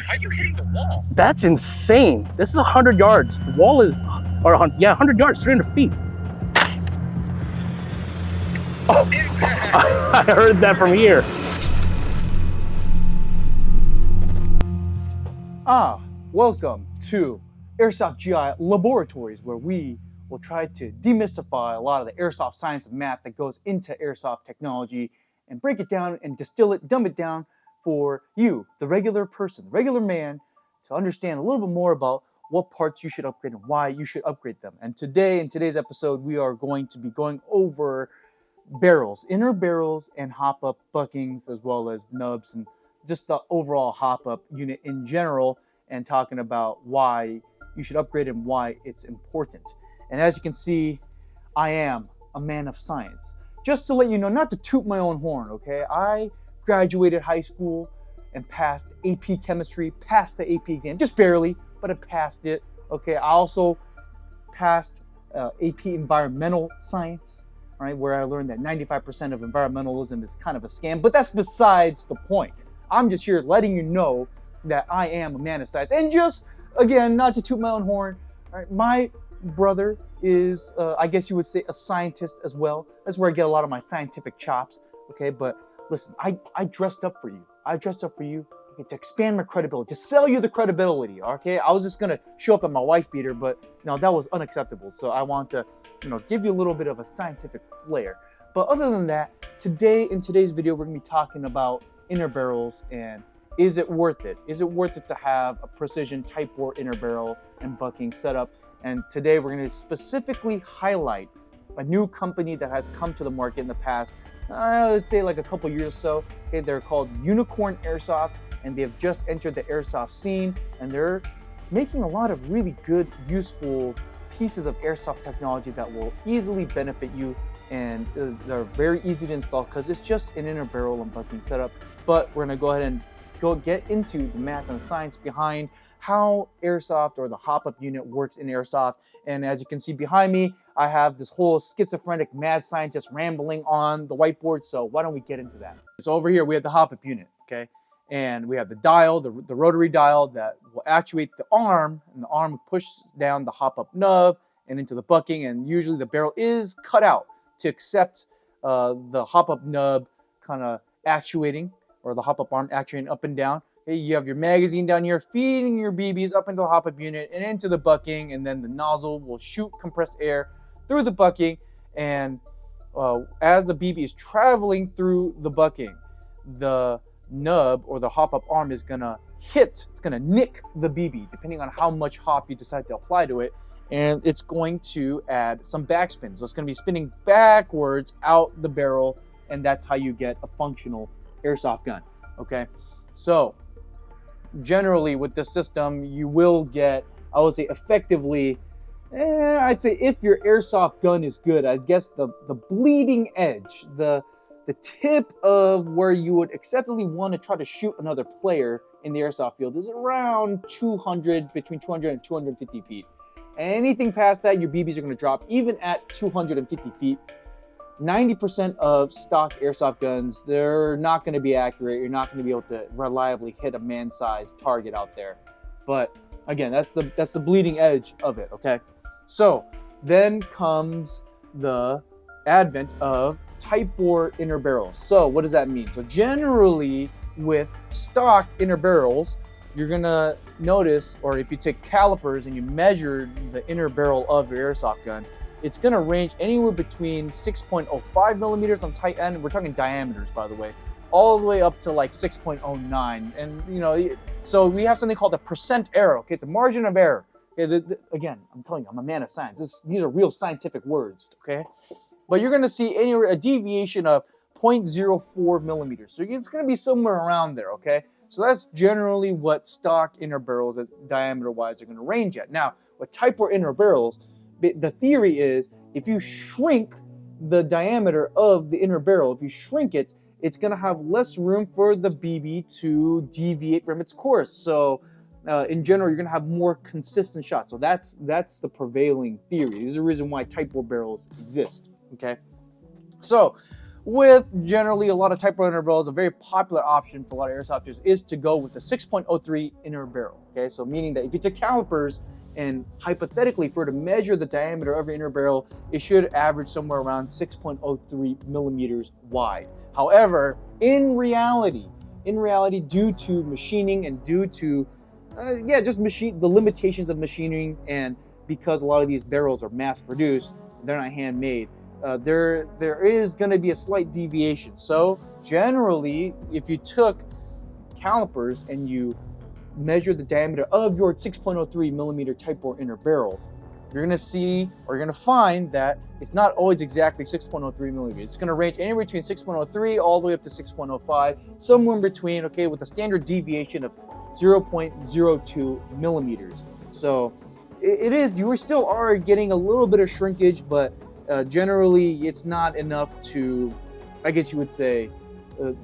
How are you hitting the wall? That's insane. This is 100 yards. The wall is, or 100 yards, 300 feet. Oh, I heard that from here. Welcome to Airsoft GI Laboratories, where we will try to demystify a lot of the airsoft science and math that goes into airsoft technology and break it down and distill it, dumb it down for you, the regular person, the regular man, to understand a little bit more about what parts you should upgrade and why you should upgrade them. And today, in today's episode, we are going to be going over barrels, inner barrels and hop-up buckings, as well as nubs and just the overall hop-up unit in general, and talking about why you should upgrade and why it's important. And as you can see, I am a man of science. Just to let you know, not to toot my own horn, okay? I graduated high school and passed AP chemistry, passed the AP exam, just barely, but I passed it, okay? I also passed AP environmental science, right? Where I learned that 95% of environmentalism is kind of a scam, but that's besides the point. I'm just here letting you know that I am a man of science. And just, again, not to toot my own horn, right? My brother is, I guess you would say, a scientist as well. That's where I get a lot of my scientific chops, okay? But listen, I dressed up for you. I dressed up for you to expand my credibility, to sell you the credibility, okay? I was just gonna show up at my wife beater, but that was unacceptable. So I want to, give you a little bit of a scientific flair. But other than that, in today's video, we're gonna be talking about inner barrels and is it worth it? Is it worth it to have a precision Type 4 inner barrel and bucking setup? And today we're gonna specifically highlight a new company that has come to the market in the past, let's say like a couple years or so. Okay, they're called Unicorn Airsoft, and they have just entered the airsoft scene, and they're making a lot of really good, useful pieces of airsoft technology that will easily benefit you, and they're very easy to install because it's just an inner barrel and bucking setup. But we're gonna go ahead and get into the math and science behind how airsoft or the hop-up unit works in airsoft. And as you can see behind me, I have this whole schizophrenic mad scientist rambling on the whiteboard, so why don't we get into that? So over here we have the hop-up unit, okay? And we have the dial, the rotary dial that will actuate the arm, and the arm pushes down the hop-up nub and into the bucking, and usually the barrel is cut out to accept the hop-up nub kind of actuating, or the hop-up arm actuating up and down. Okay, you have your magazine down here feeding your BBs up into the hop-up unit and into the bucking, and then the nozzle will shoot compressed air through the bucking, and as the BB is traveling through the bucking, the nub or the hop-up arm is gonna nick the BB, depending on how much hop you decide to apply to it, and it's going to add some backspin. So it's gonna be spinning backwards out the barrel, and that's how you get a functional airsoft gun, okay? So generally with this system, you will get, I would say effectively, I'd say if your airsoft gun is good, I guess the bleeding edge, the tip of where you would acceptably want to try to shoot another player in the airsoft field is around between 200 and 250 feet. Anything past that, your BBs are going to drop. Even at 250 feet, 90% of stock airsoft guns, they're not going to be accurate. You're not going to be able to reliably hit a man-sized target out there. But again, that's the bleeding edge of it, okay? So then comes the advent of Type 4 inner barrels. So what does that mean? So generally with stock inner barrels, you're gonna notice, or if you take calipers and you measure the inner barrel of your airsoft gun, it's gonna range anywhere between 6.05 millimeters on tight end, we're talking diameters by the way, all the way up to like 6.09. And so we have something called a percent error, okay? It's a margin of error. Okay, again, I'm telling you, I'm a man of science. These are real scientific words, okay? But you're gonna see anywhere a deviation of 0.04 millimeters. So it's gonna be somewhere around there, okay? So that's generally what stock inner barrels diameter-wise are gonna range at. Now, with Type 4 inner barrels, the theory is if you shrink the diameter of the inner barrel, if you shrink it, it's gonna have less room for the BB to deviate from its course. So in general, you're gonna have more consistent shots. So that's the prevailing theory. This is the reason why Type 4 barrels exist, okay? So with generally a lot of Type 4 inner barrels, a very popular option for a lot of airsofters is to go with the 6.03 inner barrel. Okay, so meaning that if you took calipers and hypothetically, for to measure the diameter of your inner barrel, it should average somewhere around 6.03 millimeters wide. However, in reality, due to machining and due to the limitations of machining, and because a lot of these barrels are mass produced, they're not handmade, there is going to be a slight deviation. So generally, if you took calipers and you measure the diameter of your 6.03 millimeter Type 4 inner barrel, you're going to see, or you're going to find that it's not always exactly 6.03 millimeters. It's going to range anywhere between 6.03 all the way up to 6.05, somewhere in between, okay, with a standard deviation of 0.02 millimeters. So you still are getting a little bit of shrinkage, but generally it's not enough to, I guess you would say,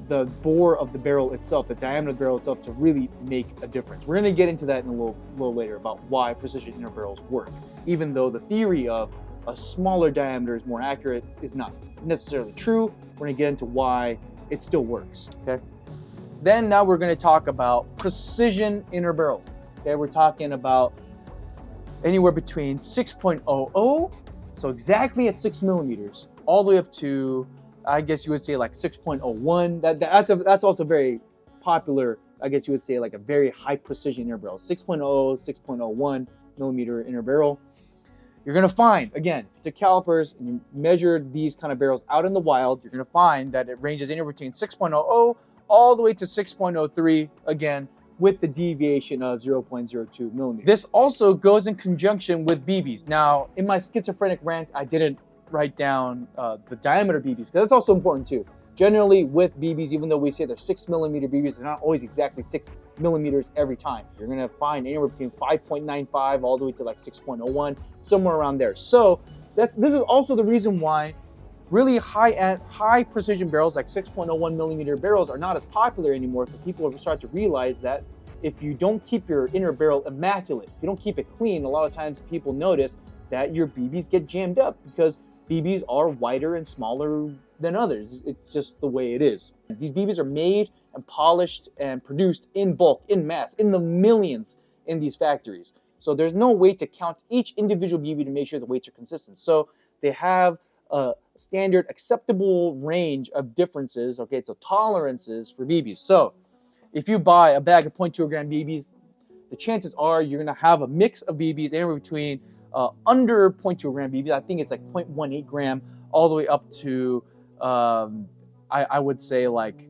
the bore of the barrel itself, the diameter of the barrel itself, to really make a difference. We're going to get into that in a little later about why precision inner barrels work, even though the theory of a smaller diameter is more accurate is not necessarily true. We're going to get into why it still works. Okay. Then now we're going to talk about precision inner barrels. Okay, we're talking about anywhere between 6.00, so exactly at 6 millimeters, all the way up to, I guess you would say, like 6.01. That's also very popular. I guess you would say like a very high precision inner barrel, 6.0, 6.01 millimeter inner barrel. You're gonna find, again, if you took calipers and you measure these kind of barrels out in the wild, you're gonna find that it ranges anywhere between 6.00 all the way to 6.03, again, with the deviation of 0.02 millimeters. This also goes in conjunction with BBs. Now, in my schizophrenic rant, I didn't write down the diameter BBs, because that's also important too. Generally with BBs, even though we say they're 6 millimeter BBs, they're not always exactly 6 millimeters every time. You're gonna find anywhere between 5.95 all the way to like 6.01, somewhere around there. So this is also the reason why really high precision barrels like 6.01 millimeter barrels are not as popular anymore, because people have started to realize that if you don't keep your inner barrel immaculate, if you don't keep it clean, a lot of times people notice that your BBs get jammed up, because BBs are wider and smaller than others. It's just the way it is. These BBs are made and polished and produced in bulk, in mass, in the millions in these factories. So there's no way to count each individual BB to make sure the weights are consistent. So they have a standard acceptable range of differences, okay, so tolerances for BBs. So if you buy a bag of 0.2 gram BBs, the chances are you're gonna have a mix of BBs anywhere between under 0.2 gram BBs, I think it's like 0.18 gram, all the way up to, I would say like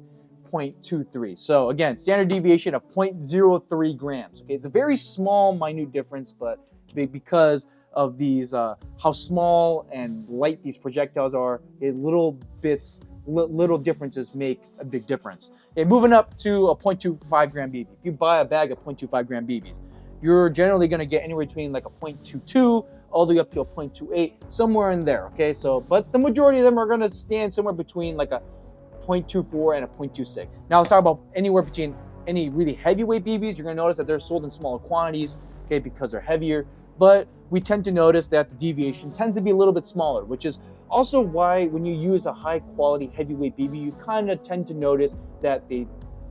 0.23. So again, standard deviation of 0.03 grams. Okay, it's a very small, minute difference, but because of these, how small and light these projectiles are, little differences make a big difference. Okay, moving up to a 0.25 gram BB. If you buy a bag of 0.25 gram BBs, you're generally going to get anywhere between like a 0.22 all the way up to a 0.28, somewhere in there. Okay, so but the majority of them are going to stand somewhere between like a 0.24 and a 0.26. Now let's talk about anywhere between any really heavyweight BBs. You're going to notice that they're sold in smaller quantities, okay, because they're heavier. But we tend to notice that the deviation tends to be a little bit smaller, which is also why when you use a high quality heavyweight BB, you kind of tend to notice that they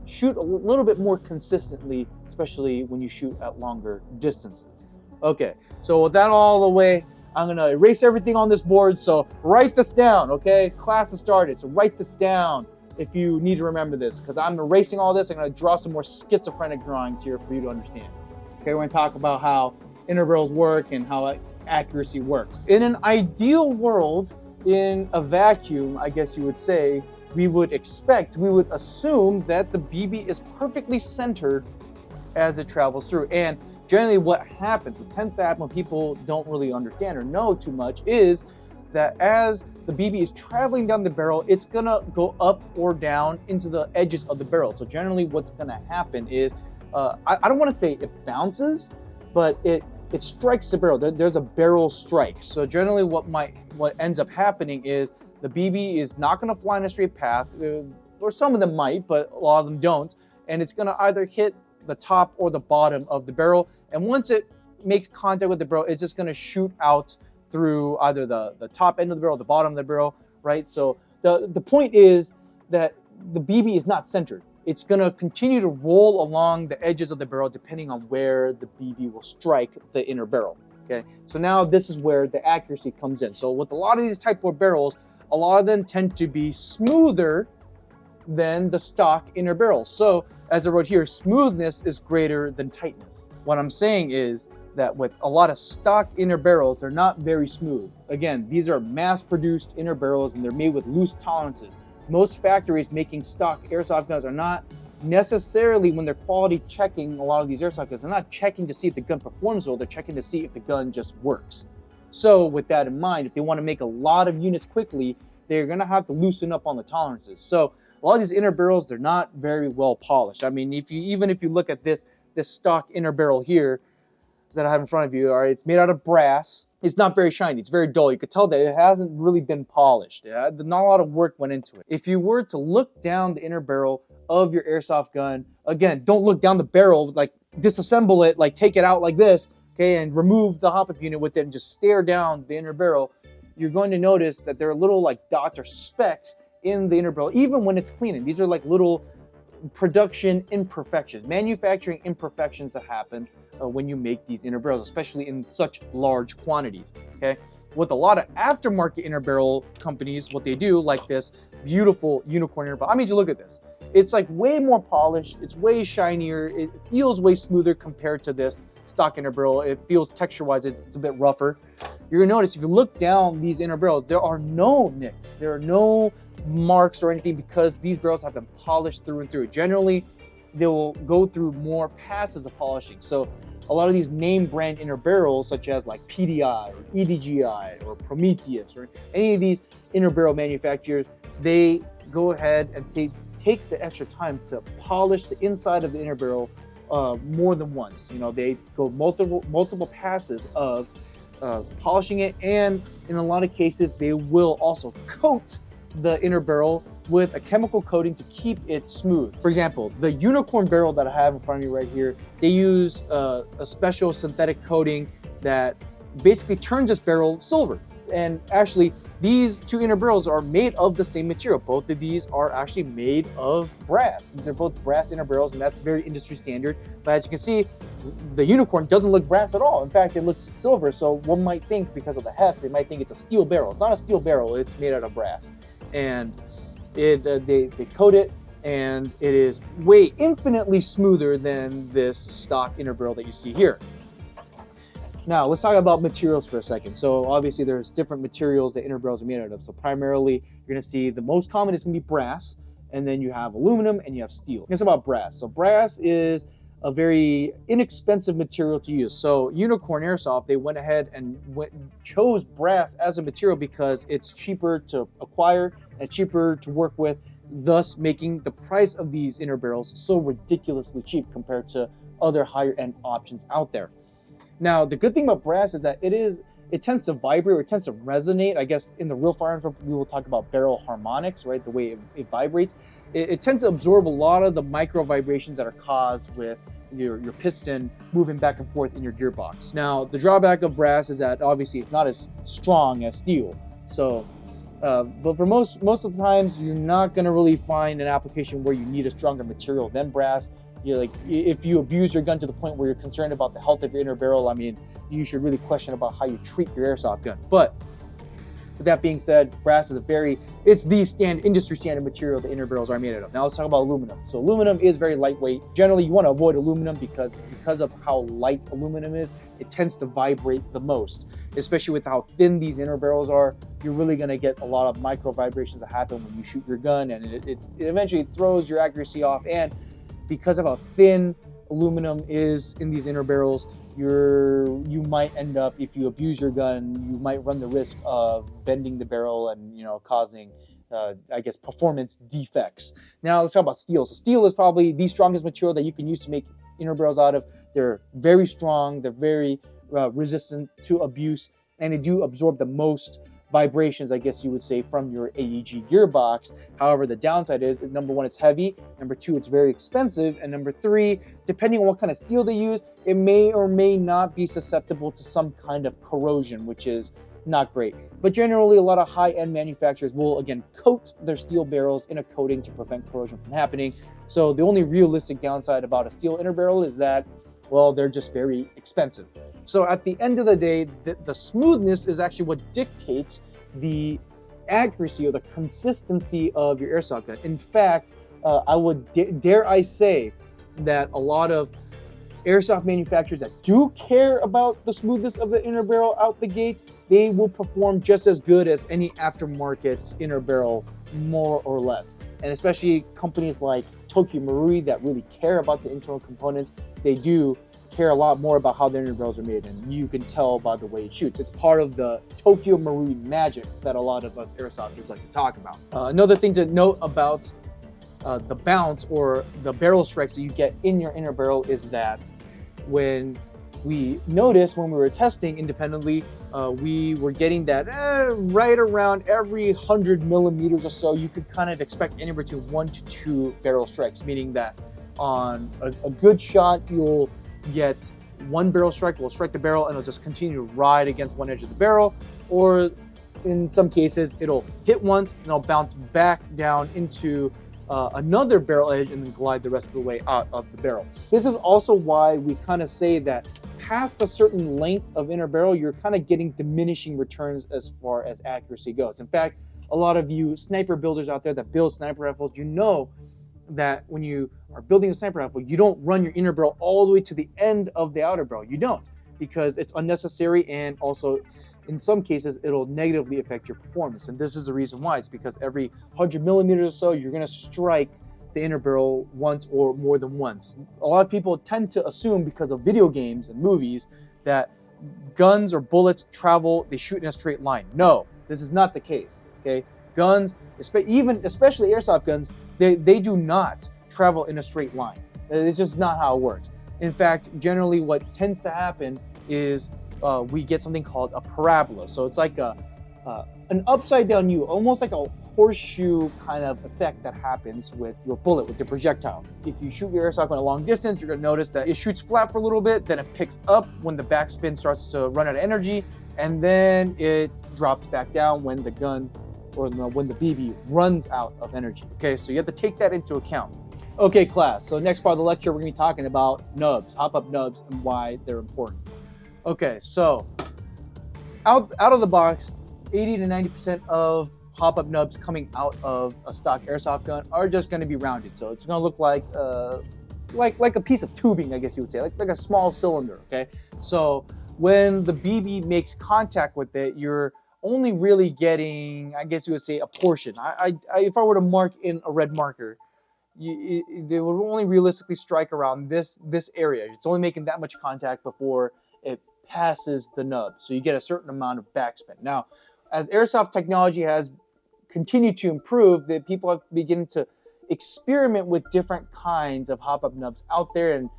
shoot a little bit more consistently, especially when you shoot at longer distances. Okay, so with that all the way, I'm gonna erase everything on this board, so write this down, okay? Class has started, so write this down if you need to remember this, because I'm erasing all this. I'm gonna draw some more schizophrenic drawings here for you to understand. Okay, we're gonna talk about how inner barrels work and how accuracy works. In an ideal world, in a vacuum, I guess you would say, we would assume that the BB is perfectly centered as it travels through. And generally what tends to happen when people don't really understand or know too much, is that as the BB is traveling down the barrel, it's gonna go up or down into the edges of the barrel. So generally what's gonna happen is, I don't wanna say it bounces, but it strikes the barrel. There's a barrel strike. So generally what ends up happening is the BB is not going to fly in a straight path, or some of them might, but a lot of them don't. And it's going to either hit the top or the bottom of the barrel. And once it makes contact with the barrel, it's just going to shoot out through either the top end of the barrel or the bottom of the barrel, right? So The point is that the BB is not centered. It's going to continue to roll along the edges of the barrel depending on where the BB will strike the inner barrel. Okay, so now this is where the accuracy comes in. So with a lot of these type of barrels, a lot of them tend to be smoother than the stock inner barrels. So as I wrote here, smoothness is greater than tightness. What I'm saying is that with a lot of stock inner barrels, they're not very smooth. Again, these are mass-produced inner barrels and they're made with loose tolerances. Most factories making stock airsoft guns are not necessarily, when they're quality checking a lot of these airsoft guns, they're not checking to see if the gun performs well, they're checking to see if the gun just works. So with that in mind, if they want to make a lot of units quickly, they're going to have to loosen up on the tolerances. So a lot of these inner barrels, they're not very well polished. I mean, even if you look at this stock inner barrel here that I have in front of you, all right, it's made out of brass. It's not very shiny. It's very dull. You could tell that it hasn't really been polished. Not a lot of work went into it. If you were to look down the inner barrel of your airsoft gun, again, don't look down the barrel, like disassemble it, like take it out like this, okay, and remove the hop-up unit with it and just stare down the inner barrel. You're going to notice that there are little like dots or specks in the inner barrel, even when it's cleaning. These are like little production imperfections, manufacturing imperfections that happen when you make these inner barrels, especially in such large quantities, okay? With a lot of aftermarket inner barrel companies, what they do, like this beautiful Unicorn Airsoft. I mean, you look at this. It's like way more polished. It's way shinier. It feels way smoother compared to this stock inner barrel. It feels texture-wise, it's a bit rougher. You're gonna notice if you look down these inner barrels, there are no nicks. There are no marks or anything because these barrels have been polished through and through. Generally, they will go through more passes of polishing. So a lot of these name brand inner barrels, such as like PDI or EDGI or Prometheus or any of these inner barrel manufacturers, they go ahead and take the extra time to polish the inside of the inner barrel more than once. You know, they go multiple passes of polishing it, and in a lot of cases, they will also coat the inner barrel with a chemical coating to keep it smooth. For example, the Unicorn barrel that I have in front of me right here, they use a special synthetic coating that basically turns this barrel silver. And actually, these two inner barrels are made of the same material. Both of these are actually made of brass. They're both brass inner barrels, and that's very industry standard. But as you can see, the Unicorn doesn't look brass at all. In fact, it looks silver. So one might think, because of the heft, they might think it's a steel barrel. It's not a steel barrel, it's made out of brass. And they coat it, and it is way infinitely smoother than this stock inner barrel that you see here. Now let's talk about materials for a second. So obviously there's different materials that inner barrels are made out of. So primarily you're going to see the most common is going to be brass, and then you have aluminum and you have steel. It's about brass. So brass is a very inexpensive material to use. So Unicorn Airsoft, they went ahead and chose brass as a material because it's cheaper to acquire and cheaper to work with, thus making the price of these inner barrels so ridiculously cheap compared to other higher end options out there. Now, the good thing about brass is that it tends to vibrate, or it tends to resonate. I guess in the real firearms, we will talk about barrel harmonics, right? The way it vibrates. It tends to absorb a lot of the micro vibrations that are caused with your piston moving back and forth in your gearbox. Now, the drawback of brass is that obviously it's not as strong as steel. So, but for most of the times, you're not gonna really find an application where you need a stronger material than brass. You're like, if you abuse your gun to the point where you're concerned about the health of your inner barrel, I mean, you should really question about how you treat your airsoft gun. But with that being said, brass is it's the industry standard material the inner barrels are made out of. Now let's talk about aluminum. So aluminum is very lightweight. Generally, you want to avoid aluminum because of how light aluminum is. It tends to vibrate the most, especially with how thin these inner barrels are. You're really going to get a lot of micro vibrations that happen when you shoot your gun, and it eventually throws your accuracy off. And because of how thin aluminum is in these inner barrels, you might end up, if you abuse your gun, you might run the risk of bending the barrel and causing I guess performance defects. Now let's talk about steel. So steel is probably the strongest material that you can use to make inner barrels out of. They're very strong, they're very resistant to abuse, and they do absorb the most vibrations, I guess you would say, from your AEG gearbox. However, the downside is, number one, it's heavy, number two, it's very expensive, and number three, depending on what kind of steel they use, it may or may not be susceptible to some kind of corrosion, which is not great. But generally, a lot of high-end manufacturers will, again, coat their steel barrels in a coating to prevent corrosion from happening. So the only realistic downside about a steel inner barrel is that, well, they're just very expensive. So at the end of the day, the smoothness is actually what dictates the accuracy or the consistency of your airsoft gun. In fact, I would dare I say that a lot of airsoft manufacturers that do care about the smoothness of the inner barrel out the gate, they will perform just as good as any aftermarket inner barrel, more or less. And especially companies like Tokyo Marui that really care about the internal components, they do care a lot more about how the inner barrels are made, and you can tell by the way it shoots. It's part of the Tokyo Marui magic that a lot of us airsofters like to talk about. Another thing to note about the bounce or the barrel strikes that you get in your inner barrel is that when we noticed when we were testing independently, we were getting that right around every 100 millimeters or so. You could kind of expect anywhere between 1 to 2 barrel strikes, meaning that on a good shot, you'll get 1 barrel strike, will strike the barrel and it'll just continue to ride against one edge of the barrel, or in some cases, it'll hit once and it'll bounce back down into another barrel edge and then glide the rest of the way out of the barrel. This is also why we kind of say that past a certain length of inner barrel, you're kind of getting diminishing returns as far as accuracy goes. In fact, a lot of you sniper builders out there that build sniper rifles, you know that when you are building a sniper rifle, you don't run your inner barrel all the way to the end of the outer barrel. You don't, because it's unnecessary, and also in some cases, it'll negatively affect your performance. And this is the reason why. It's because every 100 millimeters or so, you're gonna strike the inner barrel once or more than once. A lot of people tend to assume, because of video games and movies, that guns or bullets travel, they shoot in a straight line. No, this is not the case, okay? Guns, especially airsoft guns, they do not travel in a straight line. It's just not how it works. In fact, generally what tends to happen is we get something called a parabola. So it's like an upside down U, almost like a horseshoe kind of effect that happens with your bullet, with the projectile. If you shoot your airsoft gun a long distance, you're gonna notice that it shoots flat for a little bit, then it picks up when the backspin starts to run out of energy, and then it drops back down when the gun or when the BB runs out of energy. Okay, so you have to take that into account. Okay, class, so next part of the lecture, we're gonna be talking about nubs, hop-up nubs, and why they're important. Okay, so out of the box, 80 to 90% of hop-up nubs coming out of a stock airsoft gun are just going to be rounded. So it's going to look like a piece of tubing, I guess you would say, like a small cylinder. Okay, so when the BB makes contact with it, you're only really getting, I guess you would say, a portion. If I were to mark in a red marker, they would only realistically strike around this area. It's only making that much contact before it passes the nub, so you get a certain amount of backspin. Now, as airsoft technology has continued to improve, that people have begun to experiment with different kinds of hop-up nubs out there, and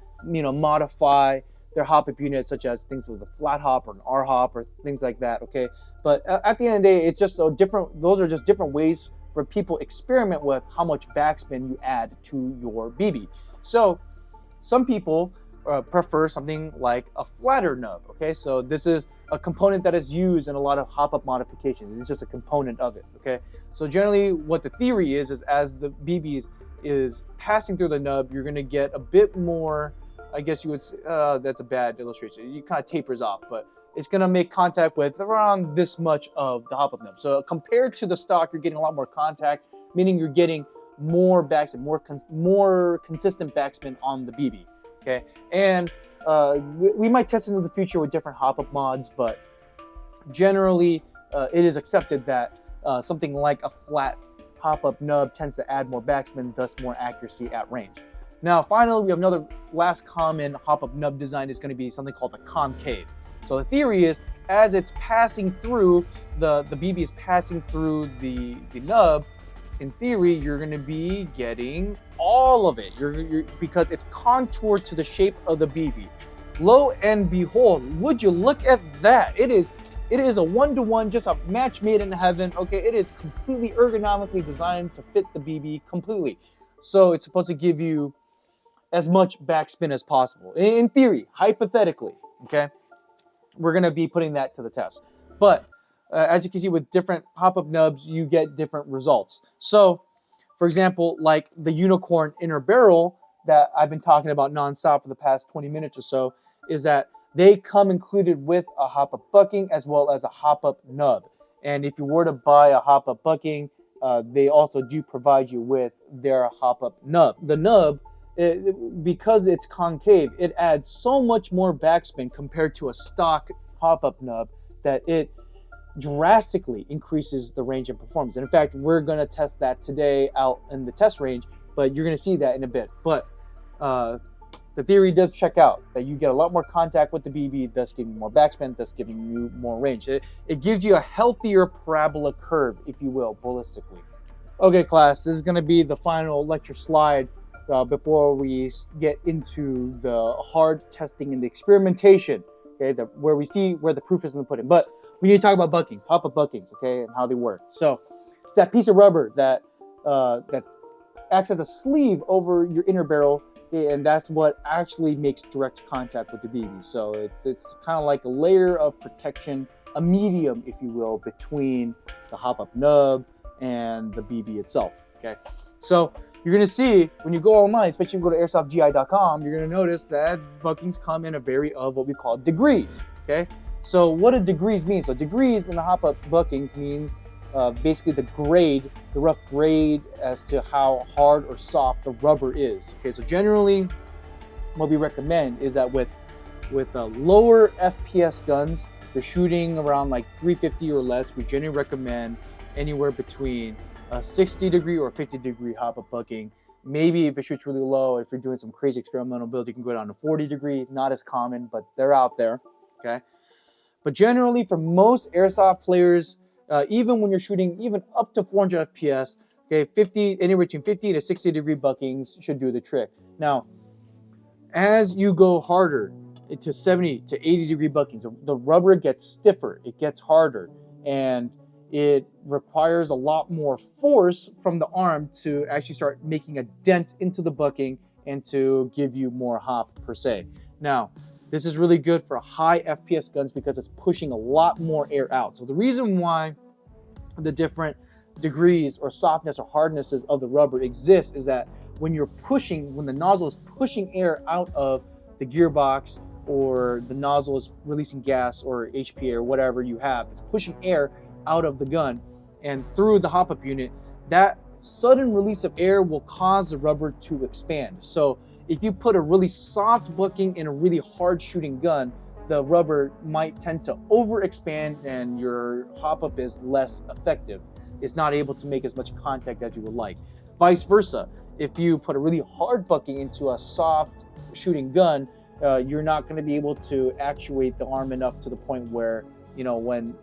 modify their hop-up units, such as things with a flat hop or an R hop or things like that. Okay, but at the end of the day, it's just so different. Those are just different ways for people experiment with how much backspin you add to your BB. So some people prefer something like a flatter nub. Okay, so this is a component that is used in a lot of hop-up modifications. It's just a component of it. Okay, so generally what the theory is as the BB is passing through the nub, you're going to get a bit more, I guess you would say, that's a bad illustration, it kind of tapers off, but it's going to make contact with around this much of the hop-up nub. So compared to the stock, you're getting a lot more contact, meaning you're getting more backspin, more consistent backspin on the BB. Okay, and we might test into the future with different hop-up mods, but generally it is accepted that something like a flat hop-up nub tends to add more backspin, thus more accuracy at range. Now, finally, we have another last common hop-up nub design is going to be something called a concave. So the theory is, as it's passing through, the BB is passing through the nub, in theory, you're going to be getting all of it. Because it's contoured to the shape of the BB. Lo and behold, would you look at that? It is a one-to-one, just a match made in heaven. Okay, it is completely ergonomically designed to fit the BB completely. So it's supposed to give you as much backspin as possible. In theory, hypothetically, okay? We're going to be putting that to the test. But as you can see with different hop-up nubs, you get different results. So, for example, like the Unicorn Inner Barrel that I've been talking about nonstop for the past 20 minutes or so, is that they come included with a hop-up bucking as well as a hop-up nub. And if you were to buy a hop-up bucking, they also do provide you with their hop-up nub. The nub, because it's concave, it adds so much more backspin compared to a stock hop-up nub that it drastically increases the range and performance. And in fact, we're going to test that today out in the test range, but you're going to see that in a bit. But the theory does check out that you get a lot more contact with the BB, thus giving you more backspin, thus giving you more range. It gives you a healthier parabola curve, if you will, ballistically. Okay, class, this is going to be the final lecture slide before we get into the hard testing and the experimentation, okay, where we see where the proof is in the pudding. But we need to talk about buckings, hop-up buckings, okay, and how they work. So it's that piece of rubber that that acts as a sleeve over your inner barrel, and that's what actually makes direct contact with the BB. So it's kind of like a layer of protection, a medium, if you will, between the hop-up nub and the BB itself, okay? So you're gonna see when you go online, especially when you go to airsoftgi.com, you're gonna notice that buckings come in a vary of what we call degrees, okay? So what do degrees mean? So degrees in the hop-up buckings means basically the grade, the rough grade as to how hard or soft the rubber is. Okay, so generally what we recommend is that with lower FPS guns, they're shooting around like 350 or less, we generally recommend anywhere between a 60 degree or 50 degree hop-up bucking. Maybe if it shoots really low, if you're doing some crazy experimental builds, you can go down to 40 degree, not as common, but they're out there, okay? But generally for most airsoft players, even when you're shooting even up to 400 FPS, okay, anywhere between 50 to 60 degree buckings should do the trick. Now, as you go harder to 70 to 80 degree buckings, the rubber gets stiffer, it gets harder, and it requires a lot more force from the arm to actually start making a dent into the bucking and to give you more hop per se. Now, this is really good for high FPS guns because it's pushing a lot more air out. So the reason why the different degrees or softness or hardnesses of the rubber exists is that when the nozzle is pushing air out of the gearbox, or the nozzle is releasing gas or HPA or whatever you have, it's pushing air out of the gun and through the hop-up unit, that sudden release of air will cause the rubber to expand. So if you put a really soft bucking in a really hard shooting gun, the rubber might tend to overexpand and your hop-up is less effective. It's not able to make as much contact as you would like. Vice versa, if you put a really hard bucking into a soft shooting gun, you're not going to be able to actuate the arm enough to the point where, you know, when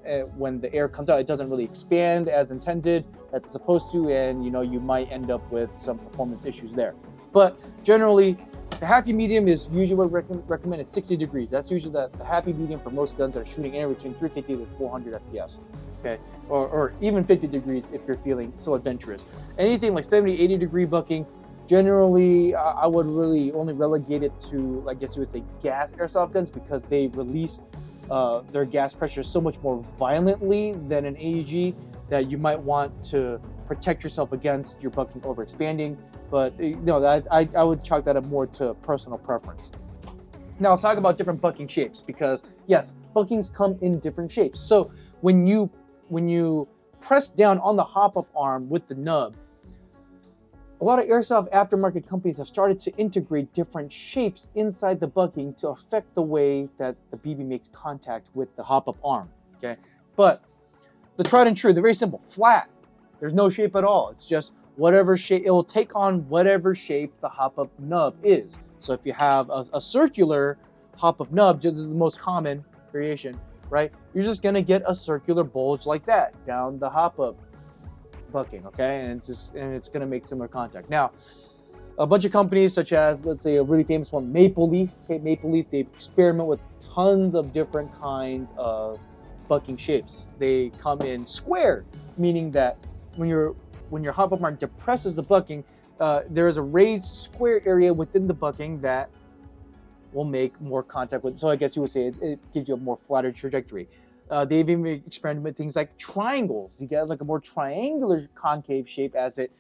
the air comes out, it doesn't really expand as intended, as it's supposed to, and you know, you might end up with some performance issues there. But generally, the happy medium is usually what we recommend is 60 degrees. That's usually the happy medium for most guns that are shooting anywhere between 350 to 400 FPS. Okay, or even 50 degrees if you're feeling so adventurous. Anything like 70, 80 degree buckings, generally I would really only relegate it to, I guess you would say, gas airsoft guns, because they release their gas pressure so much more violently than an AEG that you might want to protect yourself against your bucking overexpanding. But no, I would chalk that up more to personal preference. Now let's talk about different bucking shapes, because yes, buckings come in different shapes. So when you press down on the hop-up arm with the nub, a lot of airsoft aftermarket companies have started to integrate different shapes inside the bucking to affect the way that the BB makes contact with the hop-up arm, okay? But the tried and true, they're very simple, flat. There's no shape at all. It's just whatever shape, it will take on whatever shape the hop-up nub is. So if you have a circular hop-up nub, this is the most common variation, right? You're just gonna get a circular bulge like that down the hop-up bucking, okay? And it's gonna make similar contact. Now, a bunch of companies such as, let's say, a really famous one, Maple Leaf. Okay, Maple Leaf, they experiment with tons of different kinds of bucking shapes. They come in square, meaning that when your hop-up arm depresses the bucking, there is a raised square area within the bucking that will make more contact with. So I guess you would say it gives you a more flatter trajectory. They've even experimented with things like triangles. You get like a more triangular concave shape as it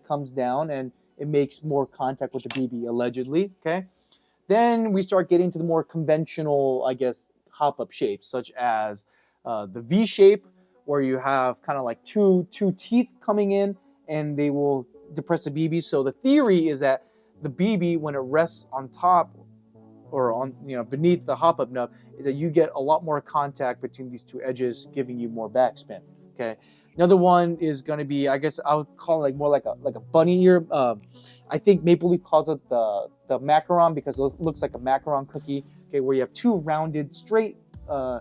comes down, and it makes more contact with the BB allegedly. Okay, then we start getting to the more conventional, I guess, hop-up shapes, such as the V shape, where you have kind of like two teeth coming in, and they will depress the BB. So the theory is that the BB, when it rests on top or on, you know, beneath the hop-up nub, is that you get a lot more contact between these two edges, giving you more backspin. Okay. Another one is going to be, I guess I would call it like more like a bunny ear. I think Maple Leaf calls it the macaron, because it looks like a macaron cookie. Okay, where you have two rounded, straight, I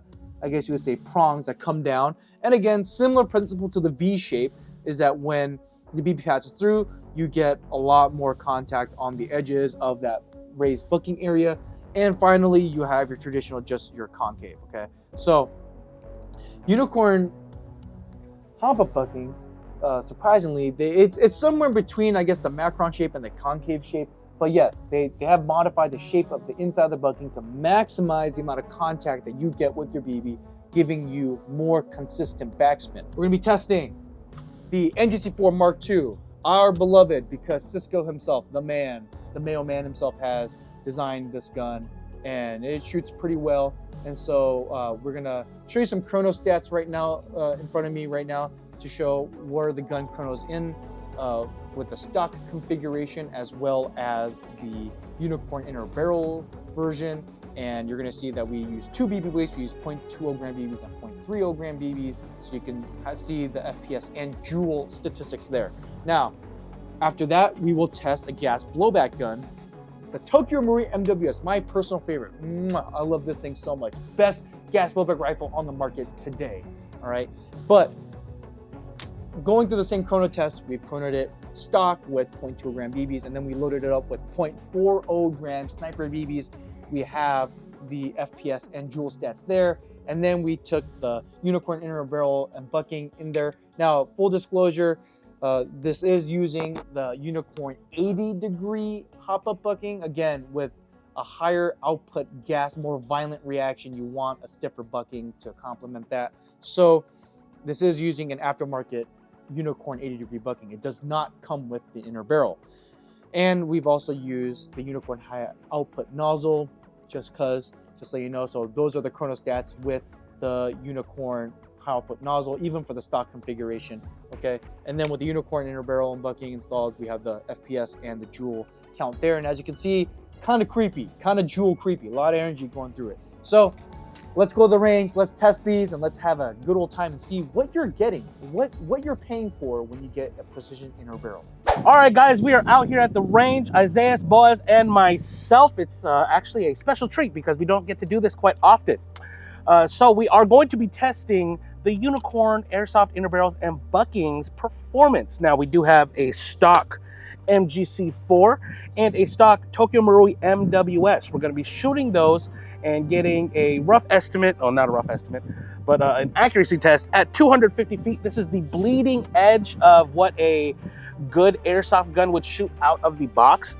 guess you would say, prongs that come down. And again, similar principle to the V shape, is that when the BB passes through, you get a lot more contact on the edges of that raised booking area. And finally, you have your traditional, just your concave. Okay, so Unicorn hop-up buckings, surprisingly, it's somewhere between, I guess, the macron shape and the concave shape. But yes, they have modified the shape of the inside of the bucking to maximize the amount of contact that you get with your BB, giving you more consistent backspin. We're gonna be testing the NGC4 Mark II, our beloved, because Cisco himself, the mailman himself, has designed this gun, and it shoots pretty well. And so we're gonna show you some chrono stats right now in front of me right now to show where the gun chronos in with the stock configuration, as well as the Unicorn Inner Barrel version. And you're gonna see that we use two BB weights. We use 0.20 gram BBs and 0.30 gram BBs, so you can see the FPS and joule statistics there. Now, after that, we will test a gas blowback gun, the Tokyo Marui MWS, my personal favorite. I love this thing so much. Best gas blowback rifle on the market today, all right? But going through the same chrono test, we've chronoed it stock with 0.2 gram BBs, and then we loaded it up with 0.40 gram sniper BBs. We have the FPS and joule stats there. And then we took the Unicorn Inner Barrel and Bucking in there. Now, full disclosure, this is using the Unicorn 80-degree hop-up bucking, again, with a higher output gas, more violent reaction. You want a stiffer bucking to complement that. So this is using an aftermarket Unicorn 80-degree bucking. It does not come with the inner barrel. And we've also used the Unicorn high output nozzle, just so you know. So those are the chrono stats with the Unicorn high output nozzle, even for the stock configuration, okay? And then with the Unicorn Inner Barrel and Bucking installed, we have the FPS and the joule count there. And as you can see, kind of creepy, kind of joule creepy, a lot of energy going through it. So let's go to the range, let's test these, and let's have a good old time and see what you're getting, what you're paying for when you get a precision inner barrel. All right, guys, we are out here at the range. Isaiah, Boaz, and myself. It's actually a special treat because we don't get to do this quite often. So we are going to be testing the Unicorn Airsoft Inner Barrels and Buckings performance. Now, we do have a stock MGC4 and a stock Tokyo Marui MWS. We're going to be shooting those and getting a rough estimate, oh, not a rough estimate, but an accuracy test at 250 feet. This is the bleeding edge of what a good airsoft gun would shoot out of the box.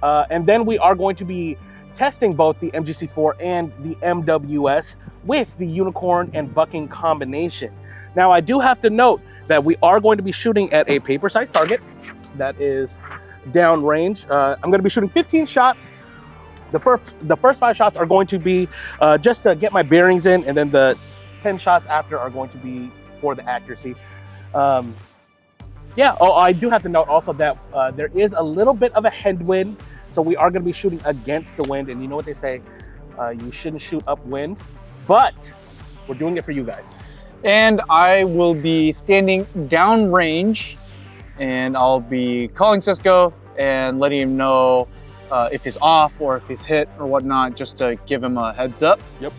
And then we are going to be testing both the MGC4 and the MWS with the Unicorn and Bucking combination. Now, I do have to note that we are going to be shooting at a paper-sized target that is downrange. I'm going to be shooting 15 shots. The first 5 shots are going to be just to get my bearings in, and then the 10 shots after are going to be for the accuracy. Yeah, oh, I do have to note also that there is a little bit of a headwind, so we are going to be shooting against the wind, and you know what they say, you shouldn't shoot upwind, but we're doing it for you guys. And I will be standing downrange, and I'll be calling Cisco and letting him know if he's off or if he's hit or whatnot, just to give him a heads up. Yep.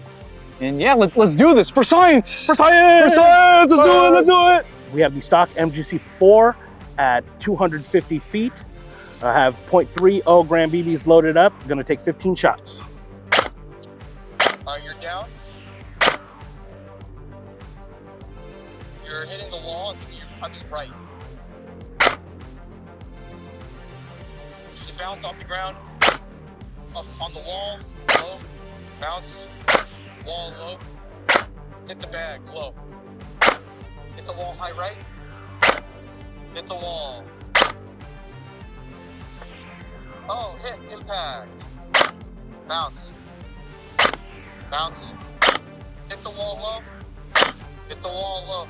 And yeah, let's do this for science. For science! For science! Let's do it! Let's do it! We have the stock MGC4 at 250 feet. I have 0.30 gram BBs loaded up. I'm gonna take 15 shots. You're down. You're hitting the wall, and you're coming right. You bounce off the ground, up on the wall, low, bounce, wall low, Hit the bag, low. Hit the wall, high right. Hit the wall. Oh, hit, impact. Bounce. Bounce. Hit the wall low. Hit the wall low.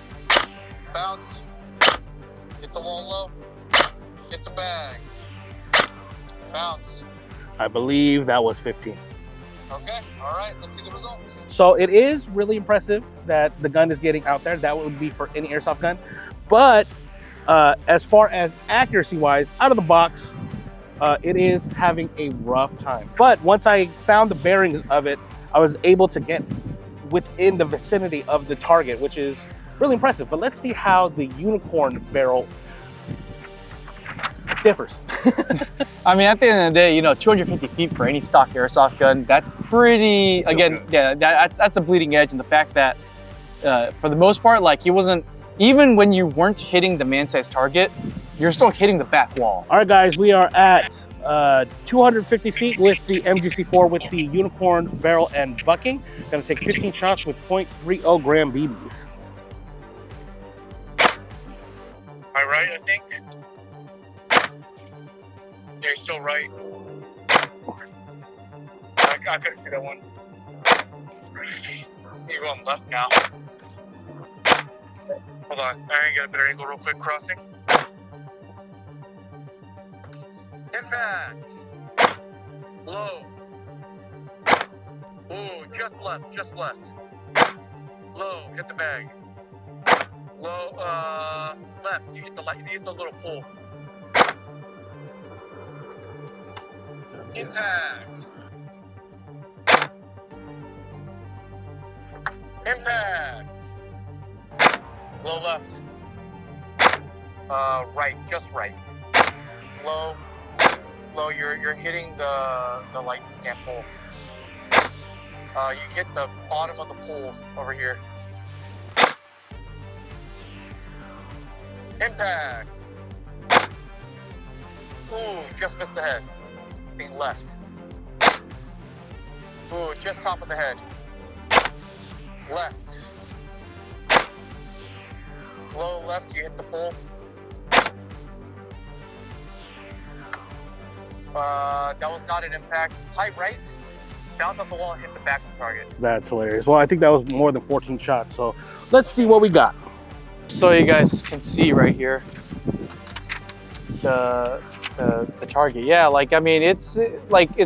Bounce. Hit the wall low. Hit the bag. Bounce. I believe that was 15. Okay, all right, let's see the results. So it is really impressive that the gun is getting out there. That would be for any airsoft gun. But as far as accuracy-wise, out of the box, it is having a rough time. But once I found the bearings of it, I was able to get within the vicinity of the target, which is really impressive. But let's see how the Unicorn barrel differs. I mean, at the end of the day, you know, 250 feet for any stock airsoft gun, that's pretty, again, yeah, that's a bleeding edge. And the fact that for the most part, like he wasn't, even when you weren't hitting the man-sized target, you're still hitting the back wall. All right, guys, we are at 250 feet with the MGC4 with the Unicorn barrel and bucking. Gonna take 15 shots with 0.30 gram BBs. All right, I think. Yeah, you're still right. I couldn't do that one. You're going left now. Hold on, I get a better angle real quick, crossing. Impact. Low. Ooh, just left, just left. Low, hit the bag. Low, left, you hit the light, you hit the little pole. Impact. Impact. Low left. Right, just right. Low. Low, you're hitting the light stamp pole. You hit the bottom of the pole over here. Impact. Ooh, just missed the head. Being left. Ooh, just top of the head. Left. Low left, you hit the pole. That was not an impact. High right, bounce off the wall and hit the back of the target. That's hilarious. Well, I think that was more than 14 shots. So let's see what we got. So you guys can see right here the target. Yeah, like, I mean, it's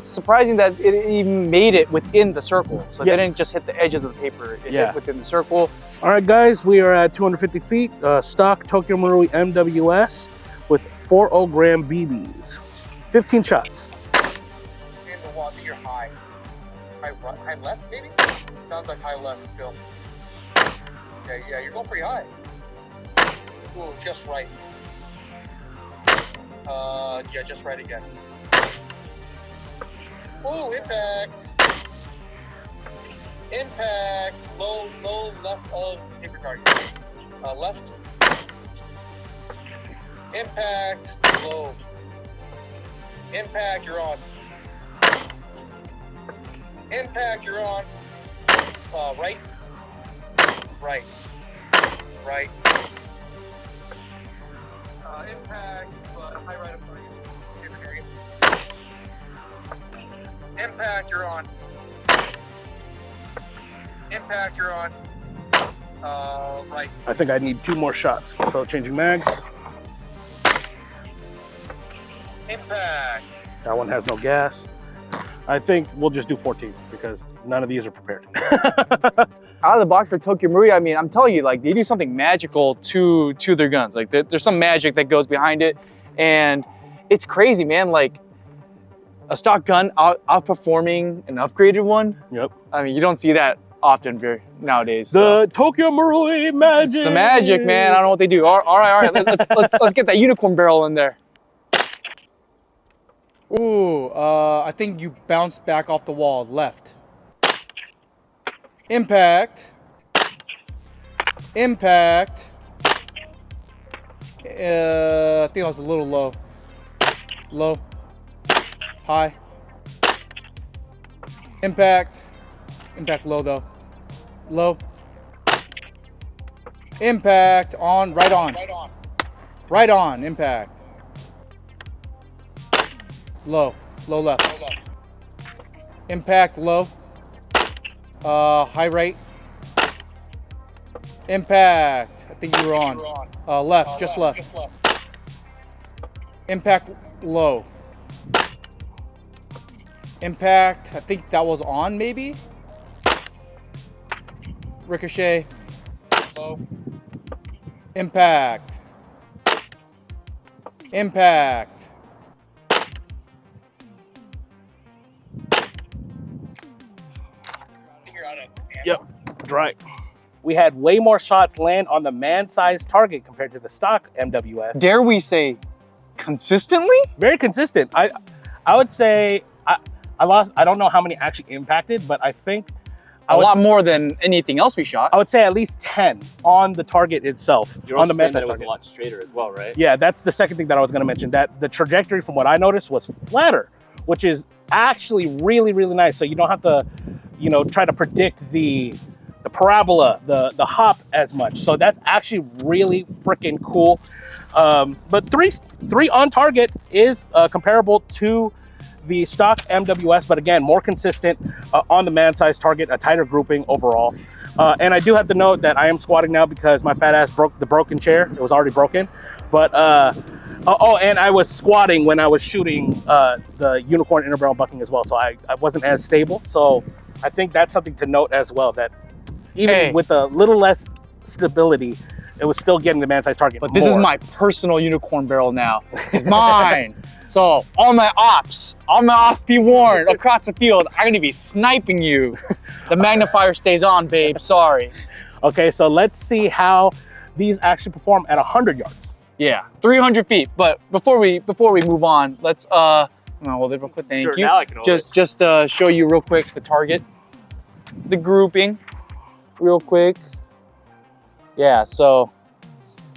surprising that it even made it within the circle. So it didn't just hit the edges of the paper, it hit within the circle. All right, guys, we are at 250 feet, stock Tokyo Marui MWS with 40 gram BBs. 15 shots. In the wall, you're high. High left, maybe? Sounds like high left still. Yeah, you're going pretty high. Ooh, just right. Yeah, just right again. Ooh, impact. Impact. Low left of paper target. Left. Impact. Low. Impact, you're on. Impact, you're on. Right. Right. Right. Impact, high right of target. Impact, you're on. Impact, you're on. Right. I think I need 2 more shots. So changing mags. Impact. That one has no gas. I think we'll just do 14 because none of these are prepared. Out of the box for Tokyo Marui, I mean, I'm telling you, like, they do something magical to their guns. Like, there's some magic that goes behind it, and it's crazy, man. Like, a stock gun outperforming an upgraded one. Yep. I mean, you don't see that often nowadays. The Tokyo Marui magic. It's the magic, man. I don't know what they do. All right. Let's get that unicorn barrel in there. Ooh, I think you bounced back off the wall, left. Impact. Impact. I think I was a little low. Low. High. Impact. Impact low though. Low. Impact on, right on. Right on, impact. Low, low left. Impact, low. High right. Impact, I think you were on. Left, just left. Impact, low. Impact, I think that was on maybe? Ricochet. Low. Impact. Impact. Yep, right. We had way more shots land on the man-sized target compared to the stock MWS. Dare we say consistently? Very consistent. I would say I lost. I don't know how many actually impacted, but I think A lot more than anything else we shot. I would say at least 10 on the target itself. You're on also the saying man-sized that it was target. a lot straighter as well, right? Yeah, that's the second thing that I was going to mention. That the trajectory, from what I noticed, was flatter, which is actually really, really nice. So you don't have to, you know, try to predict the parabola, the hop as much. So that's actually really freaking cool. But three on target is comparable to the stock MWS, but again, more consistent on the man-sized target, a tighter grouping overall. And I do have to note that I am squatting now because my fat ass broke the broken chair. It was already broken. But, and I was squatting when I was shooting the Unicorn Inner Barrel Bucking as well. So I wasn't as stable. So I think that's something to note as well, that even with a little less stability, it was still getting the man-sized target. But this is my personal Unicorn barrel now. It's mine. So all my ops be warned across the field. I'm gonna be sniping you. The magnifier stays on, babe. Sorry. Okay, so let's see how these actually perform at 100 yards. Yeah, 300 feet. But before we move on, let's I'm gonna hold it real quick. Thank you. Now I can hold it. Just show you real quick the target, the grouping, real quick. Yeah, so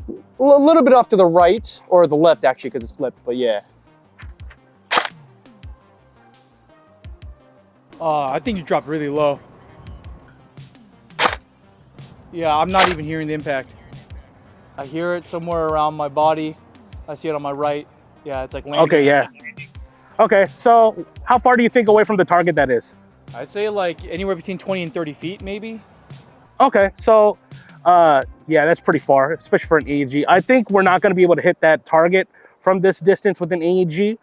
a little bit off to the right, or the left actually, because it's flipped, but yeah. I think you dropped really low. Yeah, I'm not even hearing the impact. I hear it somewhere around my body. I see it on my right. Yeah, it's like landing. Okay, yeah. Okay, so how far do you think away from the target that is? I'd say like anywhere between 20 and 30 feet, maybe. Okay, so yeah, that's pretty far, especially for an AEG. I think we're not going to be able to hit that target from this distance with an AEG,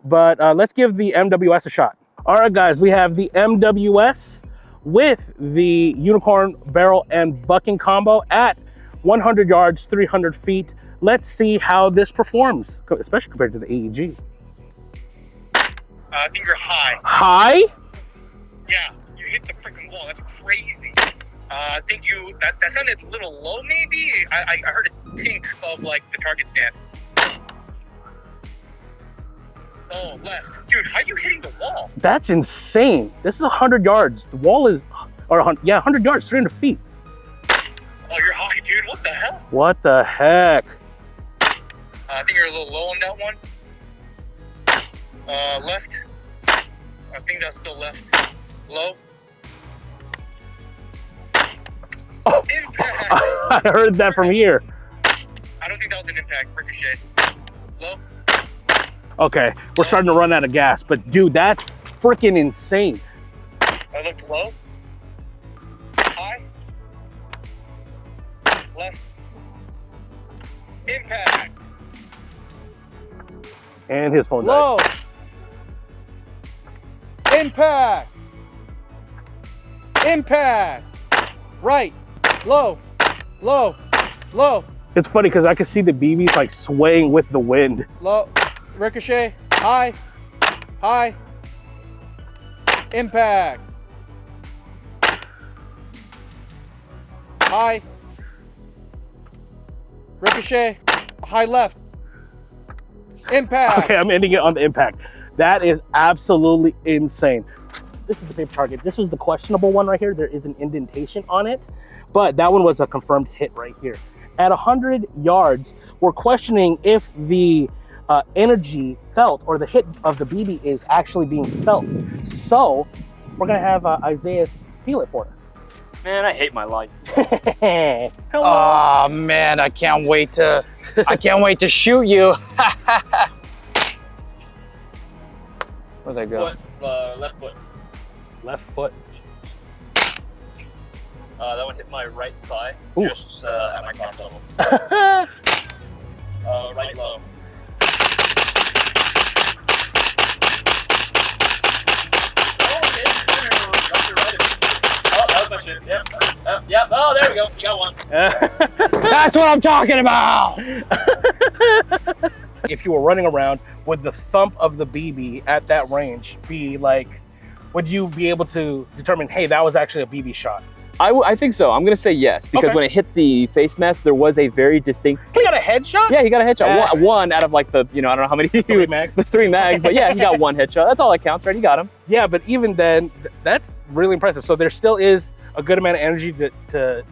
but let's give the MWS a shot. All right, guys, we have the MWS with the Unicorn Barrel and Bucking combo at 100 yards, 300 feet. Let's see how this performs, especially compared to the AEG. I think you're high. High? Yeah, you hit the freaking wall. That's crazy. I think that sounded a little low, maybe. I heard a tink of like the target stand. Oh, left. Dude, how are you hitting the wall? That's insane. This is 100 yards. The wall is, yeah, 100 yards, 300 feet. Oh, you're high, dude. What the hell? What the heck? I think you're a little low on that one. Left. I think that's still left. Low. Oh, impact. I heard that from here. I don't think that was an impact. Ricochet. Low. Okay, we're starting to run out of gas, but dude, that's freaking insane. I looked low. High. Left. Impact. And his phone Low. died. Impact. Impact. Right. Low. Low. Low. It's funny because I can see the BBs like swaying with the wind. Low. Ricochet. High. High. Impact. High. Ricochet. High left. Impact. Okay, I'm ending it on the impact. That is absolutely insane. This is the paper target. This was the questionable one right here. There is an indentation on it, but that one was a confirmed hit right here. At 100 yards, we're questioning if the energy felt or the hit of the BB is actually being felt. So we're gonna have Isaiah feel it for us. Man, I hate my life. Hello. Oh man, I can't wait to shoot you. Where'd that go? Foot, left foot. Left foot. That one hit my right thigh, Ooh. just at my calf level. Right low. Oh, that was my shit. Yep. Yep. Oh, there we go. You got one. That's what I'm talking about. If you were running around, would the thump of the BB at that range be like, would you be able to determine, hey, that was actually a BB shot? I think so. I'm gonna say yes because Okay. when it hit the face mask, there was a very distinct. He got a headshot? Yeah, he got a headshot. One out of like the, you know, I don't know how many. 3 mags. The 3 mags, but yeah, he got 1 headshot. That's all that counts, right? He got him. Yeah, but even then, that's really impressive. So there still is a good amount of energy to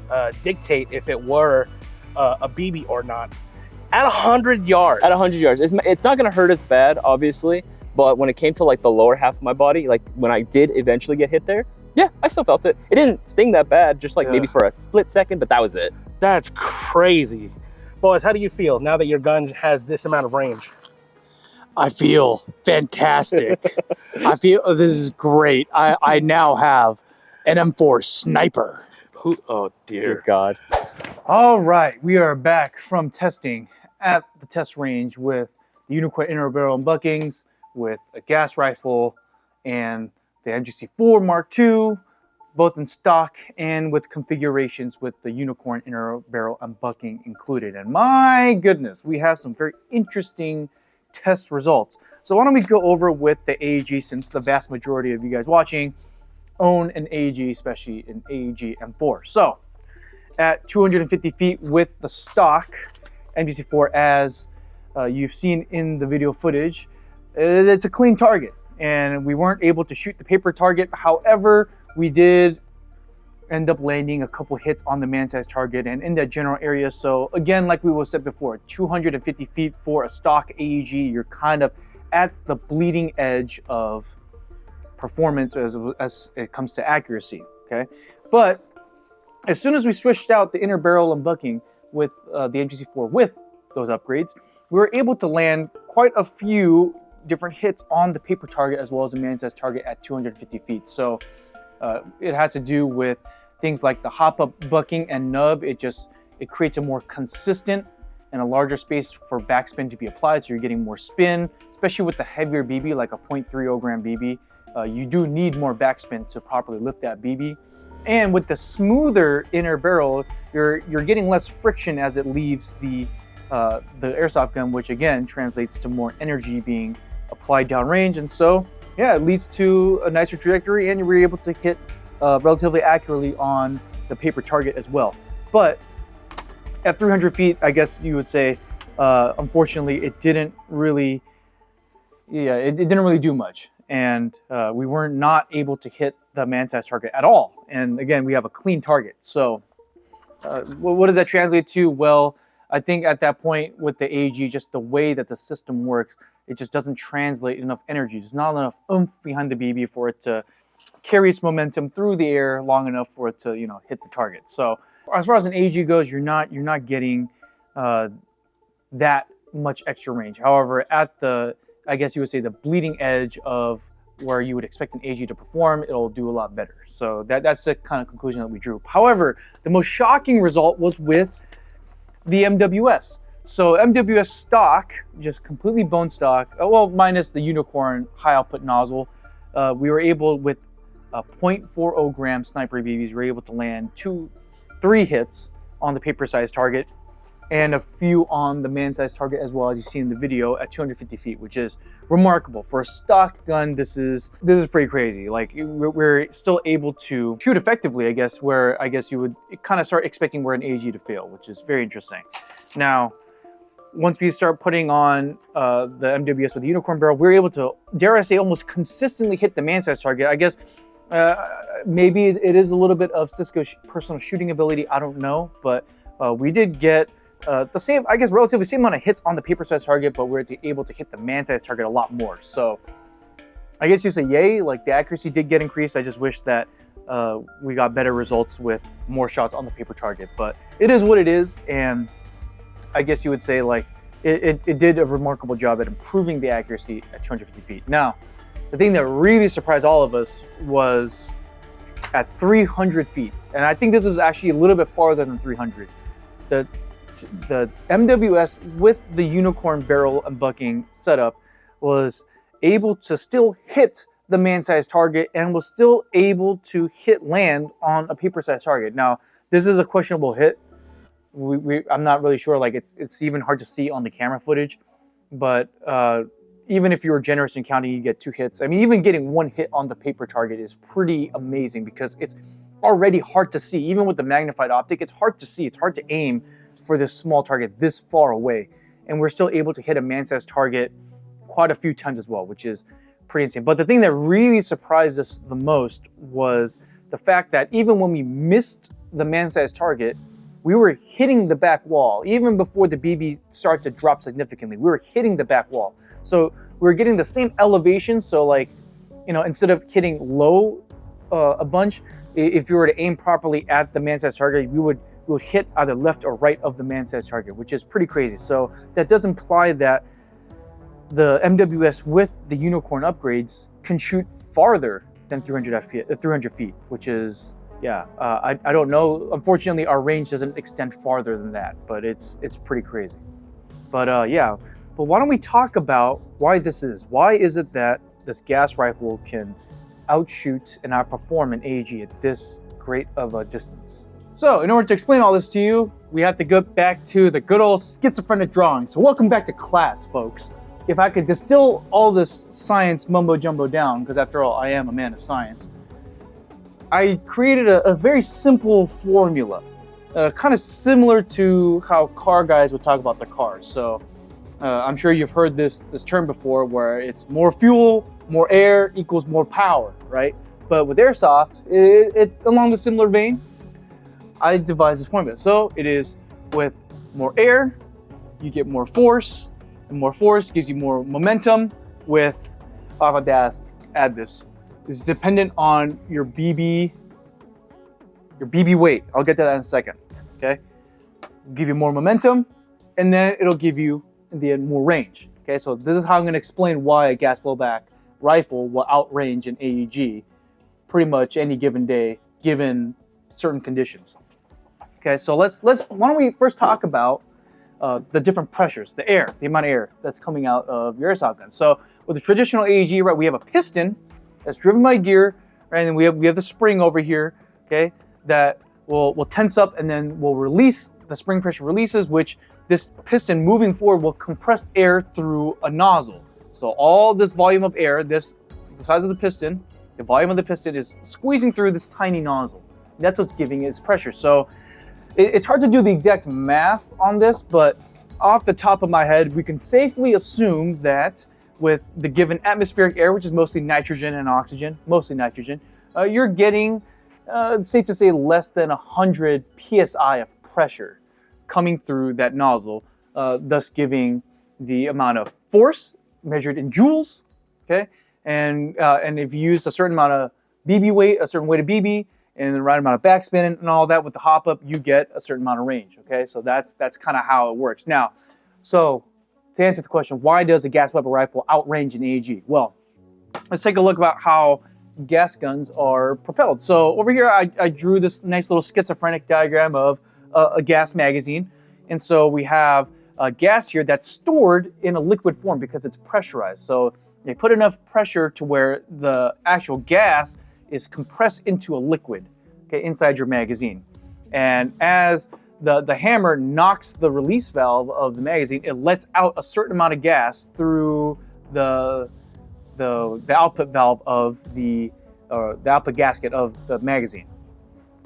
dictate if it were a BB or not. At 100 yards. At 100 yards, it's not gonna hurt as bad, obviously. But when it came to like the lower half of my body, like when I did eventually get hit there, yeah, I still felt it. It didn't sting that bad, just like maybe for a split second, but that was it. That's crazy. Boaz, how do you feel now that your gun has this amount of range? I feel fantastic. I feel this is great. I now have an M4 sniper. Oh Dear God. All right, we are back from testing at the test range with the Unicorn Inner Barrel and Buckings, with a gas rifle and the MGC4 Mark II, both in stock and with configurations with the Unicorn Inner Barrel and Bucking included. And my goodness, we have some very interesting test results. So why don't we go over with the AEG, since the vast majority of you guys watching own an AEG, especially an AEG M4. So at 250 feet with the stock MGC4, as you've seen in the video footage, it's a clean target. And we weren't able to shoot the paper target. However, we did end up landing a couple hits on the man-sized target and in that general area. So again, like we said before, 250 feet for a stock AEG, you're kind of at the bleeding edge of performance as it comes to accuracy, okay? But as soon as we switched out the Inner Barrel and Bucking with the MGC4 with those upgrades, we were able to land quite a few different hits on the paper target as well as the man-sized target at 250 feet. So it has to do with things like the hop-up bucking and nub. It creates a more consistent and a larger space for backspin to be applied, so you're getting more spin, especially with the heavier BB like a 0.30 gram BB. You do need more backspin to properly lift that BB. And with the smoother inner barrel, you're getting less friction as it leaves the airsoft gun, which again translates to more energy being applied downrange. And so, yeah, it leads to a nicer trajectory, and you were able to hit relatively accurately on the paper target as well. But at 300 feet, I guess you would say, unfortunately, it didn't really do much. And we were not able to hit the man-sized target at all. And again, we have a clean target. So what does that translate to? Well, I think at that point with the AEG, just the way that the system works, it just doesn't translate enough energy. There's not enough oomph behind the BB for it to carry its momentum through the air long enough for it to, hit the target. So as far as an AEG goes, you're not getting that much extra range. However, at the, I guess you would say, the bleeding edge of where you would expect an AEG to perform, it'll do a lot better. So that's the kind of conclusion that we drew. However, the most shocking result was with the MWS. So MWS stock, just completely bone stock, well, minus the Unicorn high output nozzle, we were able, with 0.40 gram sniper BBs, we were able to land 3 hits on the paper sized target and a few on the man-sized target as well, as you see in the video, at 250 feet, which is remarkable. For a stock gun, this is pretty crazy. Like, we're still able to shoot effectively, I guess, where I guess you would kind of start expecting where an AEG to fail, which is very interesting. Now, once we start putting on the MWS with the Unicorn barrel, we're able to, dare I say, almost consistently hit the man-sized target. I guess maybe it is a little bit of Cisco's personal shooting ability, I don't know, but we did get the same, I guess, relatively same amount of hits on the paper-sized target, but we're able to hit the man-sized target a lot more. So I guess you say yay, like the accuracy did get increased. I just wish that we got better results with more shots on the paper target. But it is what it is, and I guess you would say like it did a remarkable job at improving the accuracy at 250 feet. Now, the thing that really surprised all of us was at 300 feet, and I think this is actually a little bit farther than 300. The MWS with the Unicorn barrel and bucking setup was able to still hit the man-sized target and was still able to hit land on a paper-sized target. Now, this is a questionable hit. I'm not really sure. Like it's even hard to see on the camera footage, but even if you were generous in counting, you get 2 hits. I mean, even getting 1 hit on the paper target is pretty amazing because it's already hard to see. Even with the magnified optic, it's hard to see. It's hard to aim for this small target this far away, and we're still able to hit a man-sized target quite a few times as well, which is pretty insane. But the thing that really surprised us the most was the fact that even when we missed the man-sized target, we were hitting the back wall. Even before the BB started to drop significantly, we were hitting the back wall. So we were getting the same elevation. So like, you know, instead of hitting low a bunch, if you were to aim properly at the man-sized target, we would hit either left or right of the man-sized target, which is pretty crazy. So that does imply that the MWS with the Unicorn upgrades can shoot farther than 300 feet, which is, yeah, I don't know. Unfortunately, our range doesn't extend farther than that, but it's pretty crazy. But yeah, but why don't we talk about why this is? Why is it that this gas rifle can outshoot and outperform an AEG at this great of a distance? So in order to explain all this to you, we have to go back to the good old schizophrenic drawing. So welcome back to class, folks. If I could distill all this science mumbo jumbo down, because after all, I am a man of science, I created a very simple formula, kind of similar to how car guys would talk about their cars. So I'm sure you've heard this term before, where it's more fuel, more air equals more power, right? But with airsoft, it's along a similar vein. I devised this formula. So it is with more air, you get more force, and more force gives you more momentum. With, I'll have to add this. It's dependent on your BB weight. I'll get to that in a second, okay? It'll give you more momentum, and then it'll give you, in the end, more range, okay? So this is how I'm gonna explain why a gas blowback rifle will outrange an AEG pretty much any given day, given certain conditions. Okay, so why don't we first talk about the different pressures, the amount of air that's coming out of your airsoft gun. So with a traditional AEG, right, we have a piston that's driven by gear, right, and we have the spring over here, okay, that will tense up and then will release, the spring pressure releases, which this piston moving forward will compress air through a nozzle. So all this volume of air, the size of the piston, the volume of the piston is squeezing through this tiny nozzle. That's what's giving it its pressure. So it's hard to do the exact math on this, but off the top of my head, we can safely assume that with the given atmospheric air, which is mostly nitrogen and oxygen, mostly nitrogen, you're getting, safe to say, less than 100 psi of pressure coming through that nozzle, thus giving the amount of force measured in joules, okay? And if you use a certain amount of BB weight, a certain weight of BB, and the right amount of backspin and all that with the hop up, you get a certain amount of range, okay? So that's kind of how it works. Now, so to answer the question, why does a gas weapon rifle outrange an AEG? Well, let's take a look about how gas guns are propelled. So over here, I drew this nice little schizophrenic diagram of a gas magazine. And so we have gas here that's stored in a liquid form because it's pressurized. So they put enough pressure to where the actual gas is compressed into a liquid, okay, inside your magazine. And as the hammer knocks the release valve of the magazine, it lets out a certain amount of gas through the output valve of the output gasket of the magazine.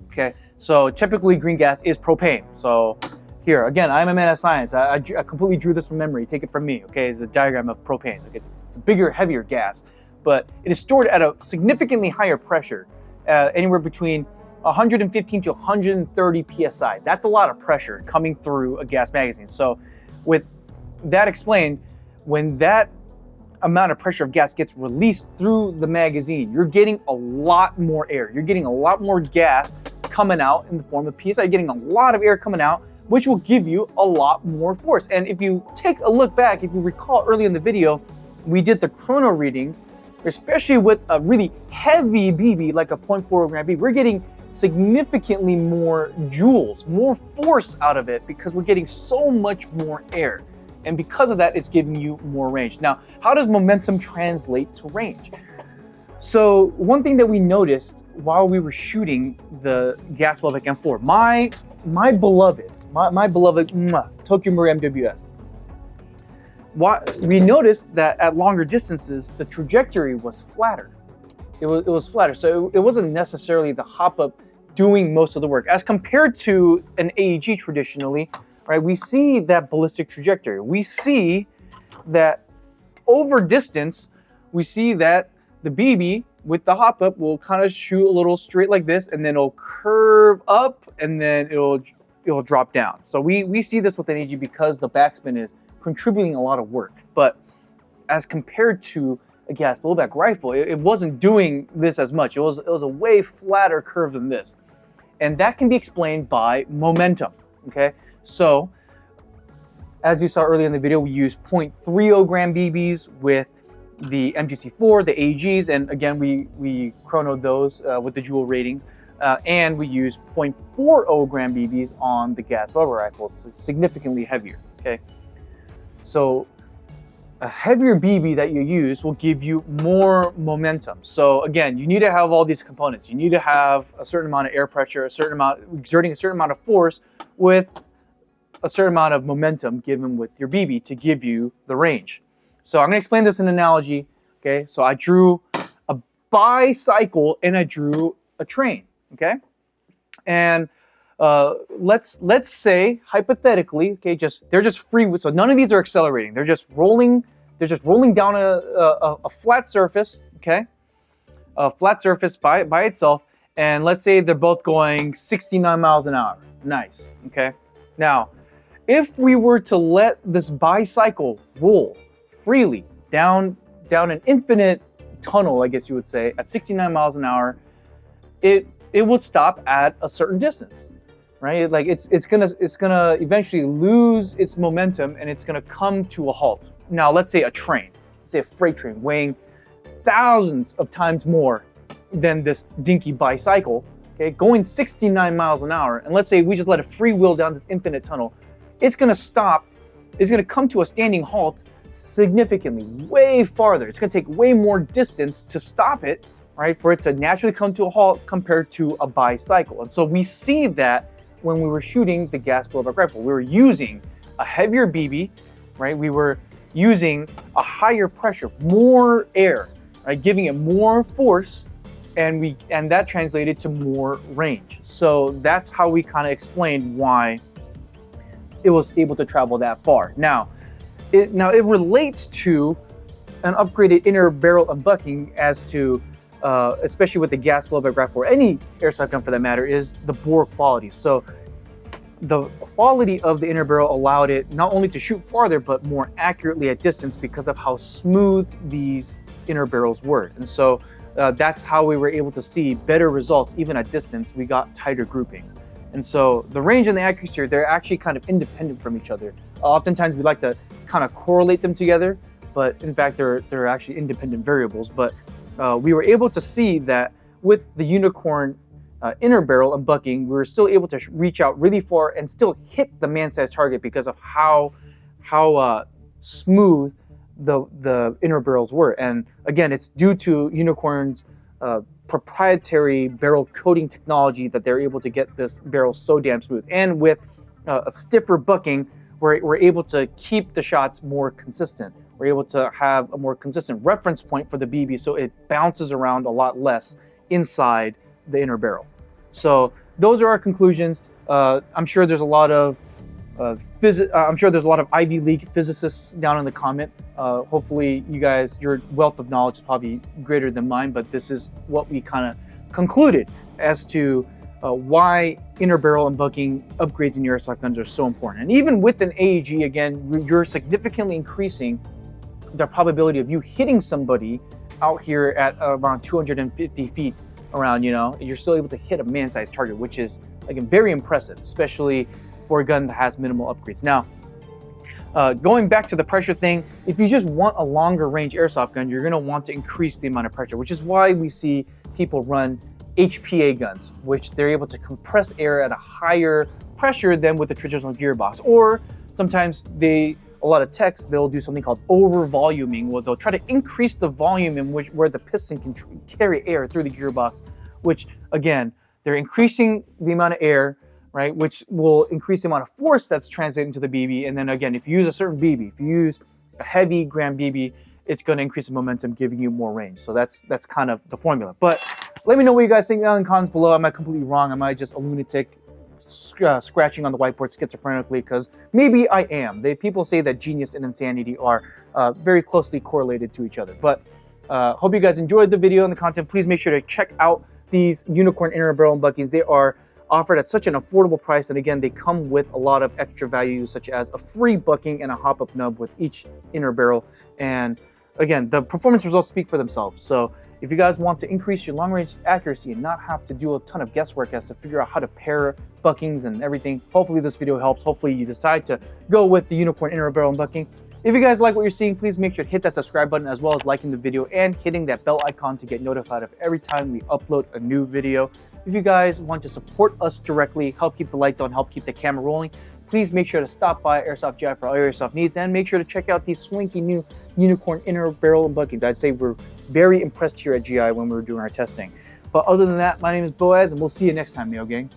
Okay, so typically green gas is propane. So here, again, I'm a man of science. I completely drew this from memory. Take it from me, okay? It's a diagram of propane. It's a bigger, heavier gas, but it is stored at a significantly higher pressure, anywhere between 115 to 130 psi. That's a lot of pressure coming through a gas magazine. So with that explained, when that amount of pressure of gas gets released through the magazine, you're getting a lot more air. You're getting a lot more gas coming out in the form of PSI. You're getting a lot of air coming out, which will give you a lot more force. And if you take a look back, if you recall early in the video, we did the chrono readings, especially with a really heavy BB like a 0.40 gram BB. We're getting significantly more joules, more force out of it because we're getting so much more air. And because of that, it's giving you more range. Now, how does momentum translate to range? So one thing that we noticed while we were shooting the gas Velvet M4, my beloved Tokyo Marui MWS, we noticed that at longer distances, the trajectory was flatter. It was flatter. So it wasn't necessarily the hop up doing most of the work as compared to an AEG traditionally, right? We see that ballistic trajectory. We see that over distance, we see that the BB with the hop up will kind of shoot a little straight like this, and then it'll curve up, and then it'll drop down. So we see this with an AEG because the backspin is contributing a lot of work. But as compared to a gas blowback rifle, it wasn't doing this as much. It was a way flatter curve than this. And that can be explained by momentum, okay? So, as you saw earlier in the video, we used 0.30 gram BBs with the MGC4, the AEGs, and again, we chronoed those with the Joule ratings. And we used 0.40 gram BBs on the gas blowback rifles, significantly heavier, okay? So a heavier BB that you use will give you more momentum. So again, you need to have all these components. You need to have a certain amount of air pressure, exerting a certain amount of force with a certain amount of momentum given with your BB to give you the range. So I'm gonna explain this in an analogy, okay? So I drew a bicycle and I drew a train, okay? And let's say hypothetically, okay, they're just free. So none of these are accelerating. They're just rolling down a flat surface, okay, a flat surface by itself. And let's say they're both going 69 miles an hour. Nice, okay. Now, if we were to let this bicycle roll freely down an infinite tunnel, I guess you would say, at 69 miles an hour, it would stop at a certain distance. Right? Like it's gonna eventually lose its momentum and it's gonna come to a halt. Now let's say a train, let's say a freight train weighing thousands of times more than this dinky bicycle, okay, going 69 miles an hour, and let's say we just let it freewheel down this infinite tunnel, it's gonna stop, it's gonna come to a standing halt significantly, way farther. It's gonna take way more distance to stop it, right, for it to naturally come to a halt compared to a bicycle. And so we see that when we were shooting the gas blowback rifle. We were using a heavier BB, right? We were using a higher pressure, more air, right? Giving it more force, and that translated to more range. So that's how we kind of explained why it was able to travel that far. Now it relates to an upgraded inner barrel and bucking as to especially with the gas blowback rifle or any airsoft gun for that matter, is the bore quality. So the quality of the inner barrel allowed it not only to shoot farther, but more accurately at distance because of how smooth these inner barrels were. And so that's how we were able to see better results even at distance. We got tighter groupings. And so the range and the accuracy, they're actually kind of independent from each other. Oftentimes we like to kind of correlate them together, but in fact they're actually independent variables. But we were able to see that with the Unicorn inner barrel and bucking, we were still able to reach out really far and still hit the man-sized target because of how smooth the inner barrels were. And again, it's due to Unicorn's proprietary barrel coating technology that they're able to get this barrel so damn smooth. And with a stiffer bucking, we're able to keep the shots more consistent. We're able to have a more consistent reference point for the BB, so it bounces around a lot less inside the inner barrel. So those are our conclusions. I'm sure there's a lot of Ivy League physicists down in the comment. Hopefully you guys, your wealth of knowledge is probably greater than mine, but this is what we kind of concluded as to why inner barrel and bucking upgrades in your airsoft guns are so important. And even with an AEG, again, you're significantly increasing the probability of you hitting somebody out here at around 250 feet around, you know, you're still able to hit a man-sized target, which is, again, very impressive, especially for a gun that has minimal upgrades. Now, going back to the pressure thing, if you just want a longer range airsoft gun, you're gonna want to increase the amount of pressure, which is why we see people run HPA guns, which they're able to compress air at a higher pressure than with the traditional gearbox. Or sometimes a lot of techs, they'll do something called over voluming, where they'll try to increase the volume in where the piston can carry air through the gearbox, which again, they're increasing the amount of air, right, which will increase the amount of force that's translating to the BB. And then again, if you use a certain BB, if you use a heavy gram BB, it's going to increase the momentum, giving you more range. So that's kind of the formula. But let me know what you guys think down in the comments below. Am I completely wrong? Am I just a lunatic scratching on the whiteboard schizophrenically? Because maybe I am. People say that genius and insanity are very closely correlated to each other. But hope you guys enjoyed the video and the content. Please make sure to check out these Unicorn Inner Barrel and Buckings. They are offered at such an affordable price, and again, they come with a lot of extra value, such as a free bucking and a hop-up nub with each inner barrel. And again, the performance results speak for themselves. So if you guys want to increase your long-range accuracy and not have to do a ton of guesswork as to figure out how to pair buckings and everything, hopefully this video helps. Hopefully you decide to go with the Unicorn Inner Barrel and Bucking. If you guys like what you're seeing, please make sure to hit that subscribe button, as well as liking the video and hitting that bell icon to get notified of every time we upload a new video. If you guys want to support us directly, help keep the lights on, help keep the camera rolling, please make sure to stop by Airsoft GI for all your airsoft needs, and make sure to check out these swanky new Unicorn Inner Barrel and Buckings. I'd say we're very impressed here at GI when we were doing our testing. But other than that, my name is Boaz, and we'll see you next time, Neo Gang.